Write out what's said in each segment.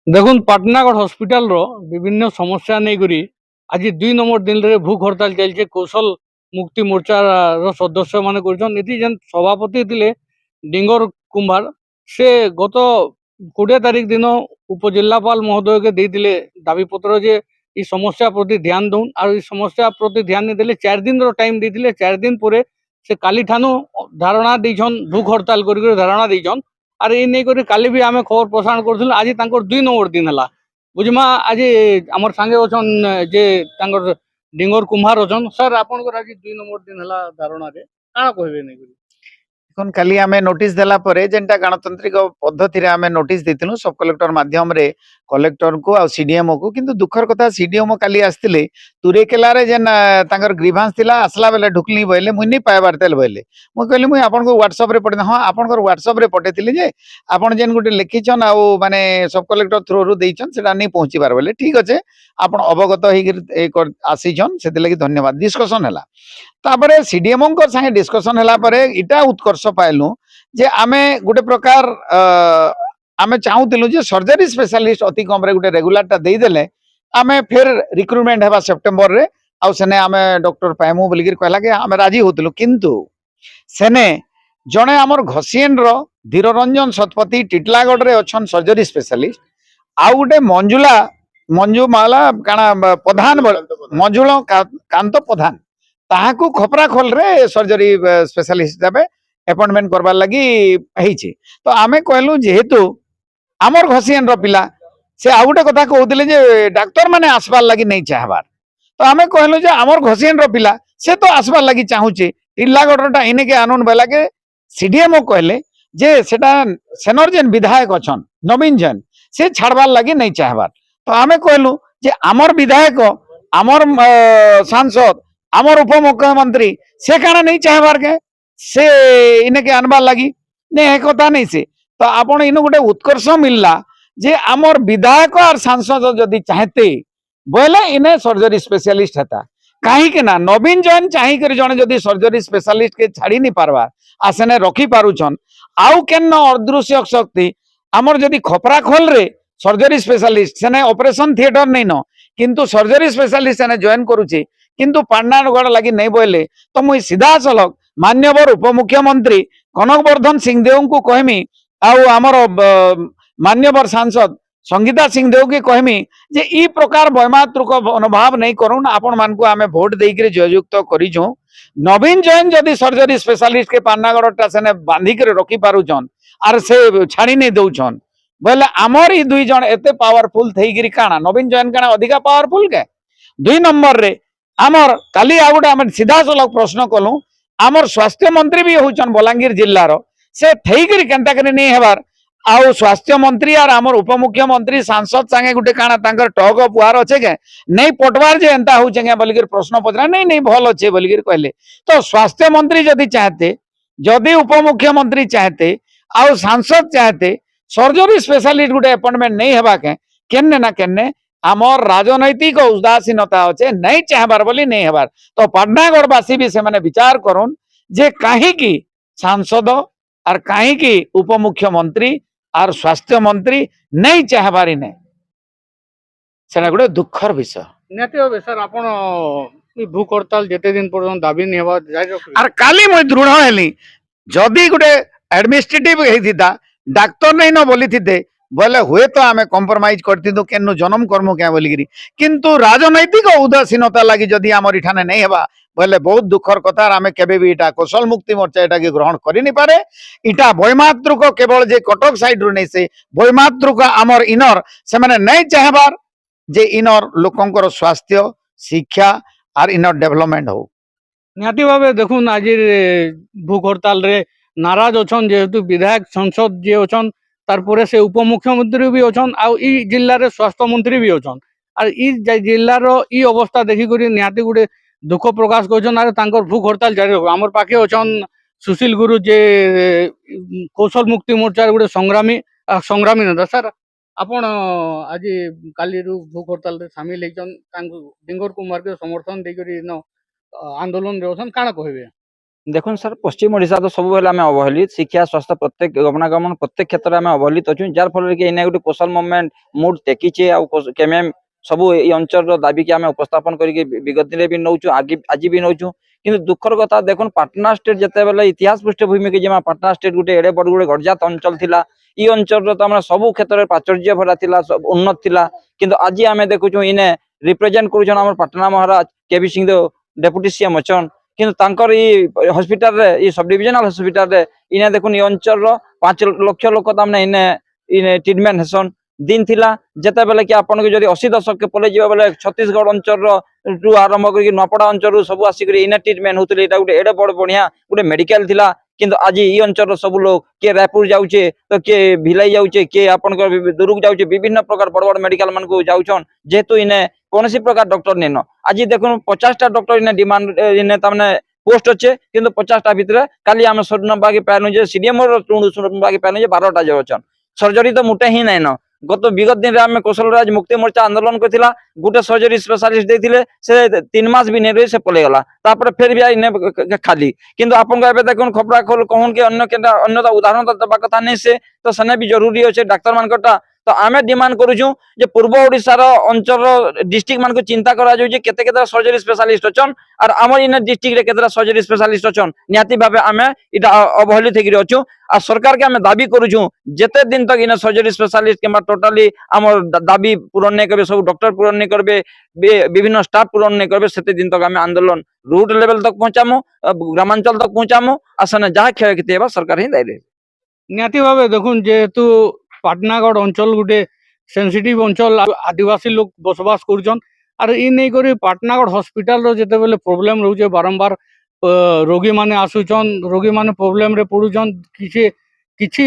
দেখুন পাটনাগড় হসপিটাল বিভিন্ন সমস্যা নেই করি আজ 2 নম্বর দিন রে ভূখ হরতাল চলছে। কৌশল মুক্তি মোর্চার সদস্য মানে করছেন এটি যেন সভাপতি লে ডিঙ্গর কুম্ভার সে গত 20 তারিখ দিন উপজেলাপাল মহোদয়কে দিয়ে দাবিপত্র যে এই সমস্যা প্রতি ধ্যান দউন আর এই সমস্যা প্রতি ধ্যান নি দেলে 4 দিন টাইম দিয়ে 4 দিন পরে সে কালি ঠানু ধারণা দিয়েছন ভূখ হরতাল করি ধারণা দিয়েছন। আর এই নেই করে কালি भी আমি খবর প্রসারণ করছিল আজ তাঙ্কর 2 নম্বর দিন হেলা বুঝমা আজ আমার সাথে অছন যে তাঙ্কর ডিঙ্গর কুম্ভার অছন স্যার আপনার আজ 2 নম্বর দিন হেলা ধারণারে কাଣା কইবে নেই করি। এখন কালি আমি নোটিস দেলা পরে যেটা গণতান্ত্রিক পদ্ধতিরে আমি নোটিস দিতিলু সব কলেক্টর মাধ্যমে কলেক্টর কু আর সিডিএমও কু, কিন্তু দুঃখর কথা সিডিএমও কালি আসলে তুরেকেলারে যেন তাঙ্কর গ্রিভান্স থিলা আসলা বেলে ঢুকলি বইলে মুই নি পাইবার তেল বইলে মুই কইলি মুই আপনার হোয়াটসঅ্যাপ রে পঠাই হ্যাঁ আপনার হোয়াটসঅ্যাপ রে পঠাইলি যে আপনার যেন গোটে লিখিছন আউ মানে সব কলেক্টর থ্রু দিয়েছন সেটা নি পৌঁছিবার বলে ঠিক আছে আপন অবগত হয়ে আসিছন সেদিকে ধন্যবাদ। ডিসকসন হেলা তাপরে সিডিএমओ संगे डिस्कशन होला परे इटा उत्कर्ष पाइलु जे आमे गुटे प्रकार आमे चाहूतिलु जे सर्जरी स्पेशलिस्ट अति कम रे गुटे रेगुलर टा देई देले आमे फिर रिक्रुटमेंट हेबा सेप्टेम्बर रे आउ सेने आमे डॉक्टर पाइमु बोलिगिर कहला के आमे राजी होतिलु, किंतु सेने जणे हमर घसियन रो धीररंजन शतपथी टिटलागढ़ रे अछन सर्जरी स्पेशलिस्ट आउ गुटे मंजुमाला काना प्रधान मंजुला कांत प्रधान ताहाकू खपरा खोल रे सर्जरी स्पेशलिस्ट हिसाब अपॉइंटमेंट करबार लगी हेछि। तो आमे कहलु जेहेतु आमर घसियन रो पिला से आ गुटे कथा कहउतिले जे डाक्टर माने आसबार लगी नहीं चाहबार, तो आमे कहलु जे आमर घसियन रो पिला से तो आसबार लगी चाहूचे टिल्लागढ़टा इने के आनंद बेला के सीडीएमओ कहले जे सेटा सेनर जेन विधायक अछन नवीन जैन से छाड़बार लगी नहीं चाहबार। तो आमे कहलु जे आमर विधायक आमर सांसद आमर उपमुख्यमंत्री से काना नहीं चाहबार के से इने के आनबार लगी ने एक कथा नहीं से। तो आपण इन गोटे उत्कर्ष मिलला जे आमर विधायक और सांसद जदि चाहते बोले इने सर्जरी स्पेशलिस्ट हेता कहीं के ना नवीन जैन चाही कर जने जदि सर्जरी स्पेशलिस्ट के छाड़ी नहीं पारबा आसेने रखी पारुछन आउ केन अदृश्य शक्ति आमर जदि खपरा खोल रे सर्जरी स्पेशलिस्ट सेने ऑपरेशन थिएटर नहीं न किंतु सर्जरी स्पेशलिस्ट सेने जॉइन करूची किंतु पांडागढ़ लगी नहीं बोले तो मुई सीधा सलख मान्यवर उपमुख्यमंत्री कनकवर्धन सिंहदेव को कहमी आउ आमर मान्यवर सांसद संगीता सिंहदेव की कहमी जे ई प्रकार वैमातृक अनुभाव नहीं करूँ आपण मान को आमे वोट देकर जययुक्त करिछु। नवीन जैन जदि सर्जरी स्पेशलिस्ट के पांडागढ़ सेने बांधिक रखी पारुछन आर से छाड़ी नहीं दउछन बोले आमर ई दुई जन एते पावरफुल थईगिरी काना नवीन जैन काना अधिका पावरफुल के। 2 नंबर रे आमर काली आ गोटे आम सीधा सलख प्रश्न कलु आमर स्वास्थ्य मंत्री भी होचन बलांगीर जिल्लार से थईकरी केनता करी नहीं हेबार आउ स्वास्थ्य मंत्री और आमर उपमुख्यमंत्री सांसद संगे गुटे काना तांकर टग पुआर अच्छे के नहीं पटवार जे एंता होचे के बोलिकर प्रश्न पचरा नहीं नहीं भल अच्छे बोलिकर कहले। तो स्वास्थ्य मंत्री जदि चाहते जदि उपमुख्यमंत्री चाहते आउ सांसद चाहते सर्जरी स्पेशलिस्ट गुटे अपॉइंटमेंट नहीं हेबा के केन्ने ना केन्ने आमर राजनैतिक उदासीनता अच्छे नहीं चाहबार बोली नहीं हेबार। तो पाटनागढ़वासी भी से माने विचार करुन जे कहीं की सांसद और कहीं की उपमुख्यमंत्री और स्वास्थ्य मंत्री नहीं चाहबारी ने सेना गोटे दुखर विषय निहाती भावे सर आपण भूख हड़ताल जेते दिन पर्यंत दाबी नहीं हेबा जारी रखबे। और काली मुई दृढ़ हेली जदि गोटे एडमिनिस्ट्रेटिव हेतिता डाक्टर नहीं न बोली थिते बोले हुए तो आमे कॉम्प्रोमाइज करथितु केनु जन्म कर्म क्या बोलिगिरी, किंतु राजनैतिक उदासीनता लगी जदि आमर इठाने नहीं हेबा बोले बहुत दुखर कथा आमे केबे भी इटा कौशल मुक्ति मोर्चा इटा के ग्रहण करि नहीं पारे। इटा वैमातृक केवल जे कटक साइड रु नहीं से वैमातृक आमर इनर से माने नहीं चाहबार जे इनर लोकंकर स्वास्थ्य शिक्षा और इनर डेवलपमेंट हो। निहाती भावे देखुन आज भूख हड़ताल रे नाराज अछन जेहेतु विधायक संसद जे अछन तारपरे से उपमुख्यमंत्री भी अछन आउ ई जिल्ला रे स्वास्थ्य मंत्री भी अछन और ई जिल्लार ई अवस्था देखि करी निहाती गुटे दुख प्रकाश करछन आर तांकर भूख हड़ताल जारी रहबो। हमर पाखे अछन सुशील गुरु जे कौशल मुक्ति मोर्चा गुटे संग्रामी नेता सर आपण आज काली भूख हड़ताल रे शामिल हेछन डिंगर कुमार के समर्थन देकरी न आंदोलन रे अछन काना कहबे। देखुन सर पश्चिम ओडिशा तो सब बेले आमे अवहेलित शिक्षा स्वास्थ्य प्रत्येक गमनागमन प्रत्येक क्षेत्र में आमे अवहेलित अच्छु जार फल कि एने गोटे कोशल मूवमेंट मूड टेकीचे आ केमेम सबू ये अंचल दाबी के आमे उपस्थापन करके विगत दिन भी नौचु आज भी नौचु किंतु दुखर कथा देखुन पाटना स्टेट जिते बेले इतिहास पृष्ठभूमि के जमा पाटना स्टेट गोटे एडे बड़ गोटे गड़जात अंचल थिला ई अंचल तो सब क्षेत्र में प्राचुर्य भरा थिला सब उन्नत थिला किंतु आज आमे देखुछु इने रिप्रेजेंट करूछन हमर पाटना महाराज केबी सिंह डेप्यूटी सीएम अछन किंतु तांकर ई हॉस्पिटल रे ई सब डिविजनल हॉस्पिटल रे इने देखुन ई अंचल रो 5 लाख लोक तामने इने ट्रीटमेंट हेसन दिन थिला जेते बेले कि आपन के जदी 80 दशक के पले जीवा बेले छत्तीसगढ़ अंचल रो टू आरंभ करके नपड़ा अंचल रो सब आसी इने ट्रीटमेंट होतले एटा गुटे एडे बड़ बढ़िया गुटे मेडिकल थिला किंतु आज ई अंचल रो सब लोग के रायपुर जाउचे तो के भिलाई जाउचे के आपन के दुरुक जाउचे विभिन्न प्रकार बड़ बड़ मेडिकल मन को जाउछन जेतु इने कोनसी प्रकार डॉक्टर नेन आज देखुन 50टा डॉक्टर इने डिमांड इने तामने पोस्ट अच्छे किंतु 50टा भितर काली आम सुनबाके पानु जे सीडीएम सुनबाके पानु जे 12टा जो अछन सर्जरी तो मुटे ही नाइन गत विगत दिन आम कौशलराज मुक्ति मोर्चा आंदोलन करथिला गुटे सर्जरी स्पेशलिस्ट देथिले से 3 मास भी नहीं रही से पले गला तापर फिर भी इने खाली किंतु आपन एबे देखुन खपरा खोल कहून के अन्य उदाहरण दबा कथा नहीं से तो सने भी जरूरी अच्छे डाक्तर मानकटा तो आमे डिमांड करूछु जे पूर्व ओडिसा रो अंचल डिस्ट्रिक्ट मान को चिंता करा जो जे केते केते सर्जरी स्पेशलिस्ट अछन और हमर इन डिस्ट्रिक्ट रे केते सर्जरी स्पेशलिस्ट अछन नियाती भाबे आमे इटा अवहेलित हेकि अछु आ सरकार के आमे दाबी करूछु जेते दिन तक इन सर्जरी स्पेशलिस्ट केमा टोटली हमर दाबी पूर्ण नै करबे सब डॉक्टर पूर्ण नै करबे विभिन्न स्टाफ पूर्ण नै करबे सेते दिन तक आमे आंदोलन रूट लेवल तक पहुंचामु ग्रामांचल तक पहुंचामु आसने जहा क्षय क्षति हेबा सरकार ही दायी निहाती भावे देखुन जेहेतु पाटनागढ़ अंचल गोटे सेंसिटिव अंचल आदिवासी लोग बसवास करुछन आर इ नहीं करी पाटनागढ़ हॉस्पिटल रो जेते बेले प्रॉब्लम रहउचे बारंबार रोगी माने आसुछन रोगी माने प्रॉब्लम रे पड़ुछन किछि किछि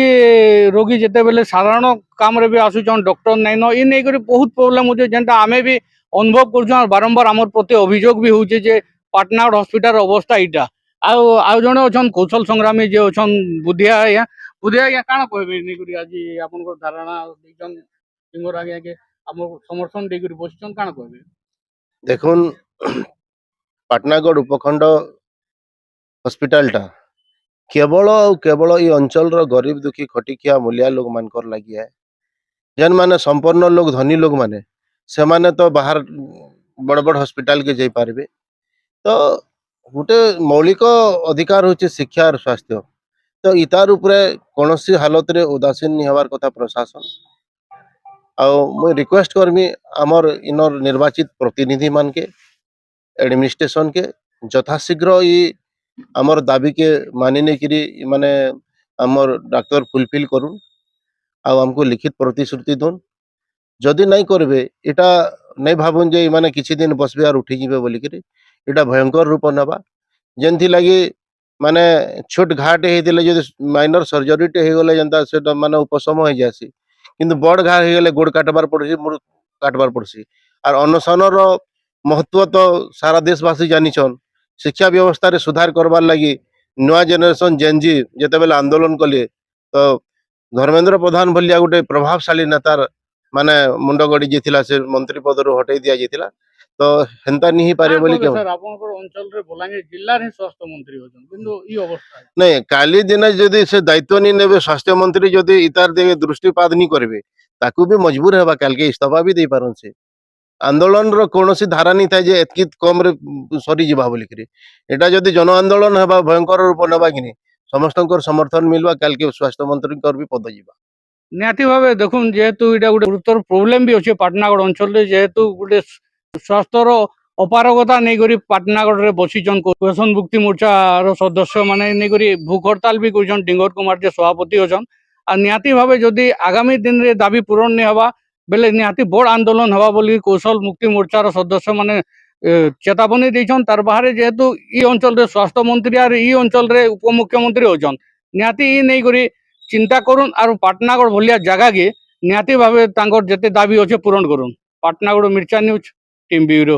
रोगी जेते बेले साधारण काम रे भी आसुछन डॉक्टर नै न इ नहीं करी बहुत प्रॉब्लम होचे जेंटा आमे भी अनुभव करुछन बारंबार हमर प्रति अभियोग भी होचे जे पाटनागढ़ हॉस्पिटल अवस्था इटा आउ जणे अछन कौशल संग्रामी जे अछन बुधिया या बुधिया आज्ञा काଣା कहबे नै करी आज आपनकर धारणा दिजन सिंगर आज्ञा के हम समर्थन दे करी बसिछन काଣା कहबे देखुन पाटनागढ़ उपखंड हॉस्पिटलटा केवल केवल ये अंचल रो गरीब दुखी खटिकिया मूलिया लोग मानकर लगी है जन माने संपन्न लोग धनी लोग माने से माने तो बाहर बड़ बड़ हॉस्पिटल के जाई पारबे तो गोटे मौलिक अधिकार होचे शिक्षा और स्वास्थ्य तो इतार उपरे कोनोसी हालत रे उदासीन नहीं हवार कथा प्रशासन आ मैं रिक्वेस्ट करमी आमर इनर निर्वाचित प्रतिनिधि मान के एडमिनिस्ट्रेशन के यथाशीघ्र ये आमर दाबी के मानि नहीं करी माने आमर डॉक्टर फुलफिल करूँ आ हमको लिखित प्रतिश्रुति दोन जदि नहीं करबे इटा नहीं भाबुन जे माने किछि दिन बसबे और उठी जिबे बोली करी इटा भयंकर रूप नबा जेंथि लगी माने छोट घाटे हेतिले जदि माइनर सर्जरी टे हे गले जनता से माने उपशम हो जासी किंतु बड़ घा हे गले गोड़ काटबार पड़सी मुड़ काटबार पड़सी और अनशनर महत्व तो सारा देशवासी जानिछन शिक्षा व्यवस्था रे सुधार करबार लगी नुआ जेनरेशन जेनजी जेते बेले आंदोलन कले तो धर्मेंद्र प्रधान भलिया गोटे प्रभावशाली नेतार माने मुंड गड़ी जेथिला से मंत्री पद रो हटाई दिया जेथिला तो हेंता नहीं पारे बोली के सर आपनकर अंचल रे बलांगीर जिल्ला रे स्वास्थ्य मंत्री होछन किंतु इ अवस्था नहीं काली दिन जदि से दायित्व नहीं नेबे स्वास्थ्य मंत्री जदि इतार देवे दृष्टिपात नहीं करबे ताकू भी मजबूर हेबा काल के इस्तीफा भी दे पारन से आंदोलन रो कोनोसी धारा नहीं था जे एतकी कम रे सरी जिबा बोली करी एटा जदि जन आंदोलन हेबा भयंकर रूप नेबा कि नहीं समस्तकर समर्थन मिलवा काल के स्वास्थ्य मंत्री कर भी पद जिबा निहाती भावे देखुन जेहेतु इटा गोटे गुरुतर प्रोब्लेम भी अच्छे पाटनागढ़ अंचल रे जेहेतु गोटे स्वास्थ्यर अपारगता नहीं करी पाटनागढ़ रे बसिछन कोशन मुक्ति मोर्चा रो सदस्य माने नहीं करी भूख हड़ताल भी करछन डिंगर कुमार जे सभापति अछन आ निहाती भावे जदि आगामी दिन रे दाबी पूरण नहीं हवा बेले निहाती बड़ आंदोलन हवा बोली कौशल मुक्ति मोर्चा रो सदस्य माने चेतावनी देछन तार बाहर जेहेतु इ अंचल रे स्वास्थ्य मंत्री आर इ अंचल रे उपमुख्यमंत्री अछन निहाती इ नहीं करी चिंता करुन आर पाटनागढ़ भलिया जगह के निहाती भावे तांकर जेते दाबी अच्छे पूरण करुन पाटनागढ़ मिर्चा न्यूज टीम ब्यूरो।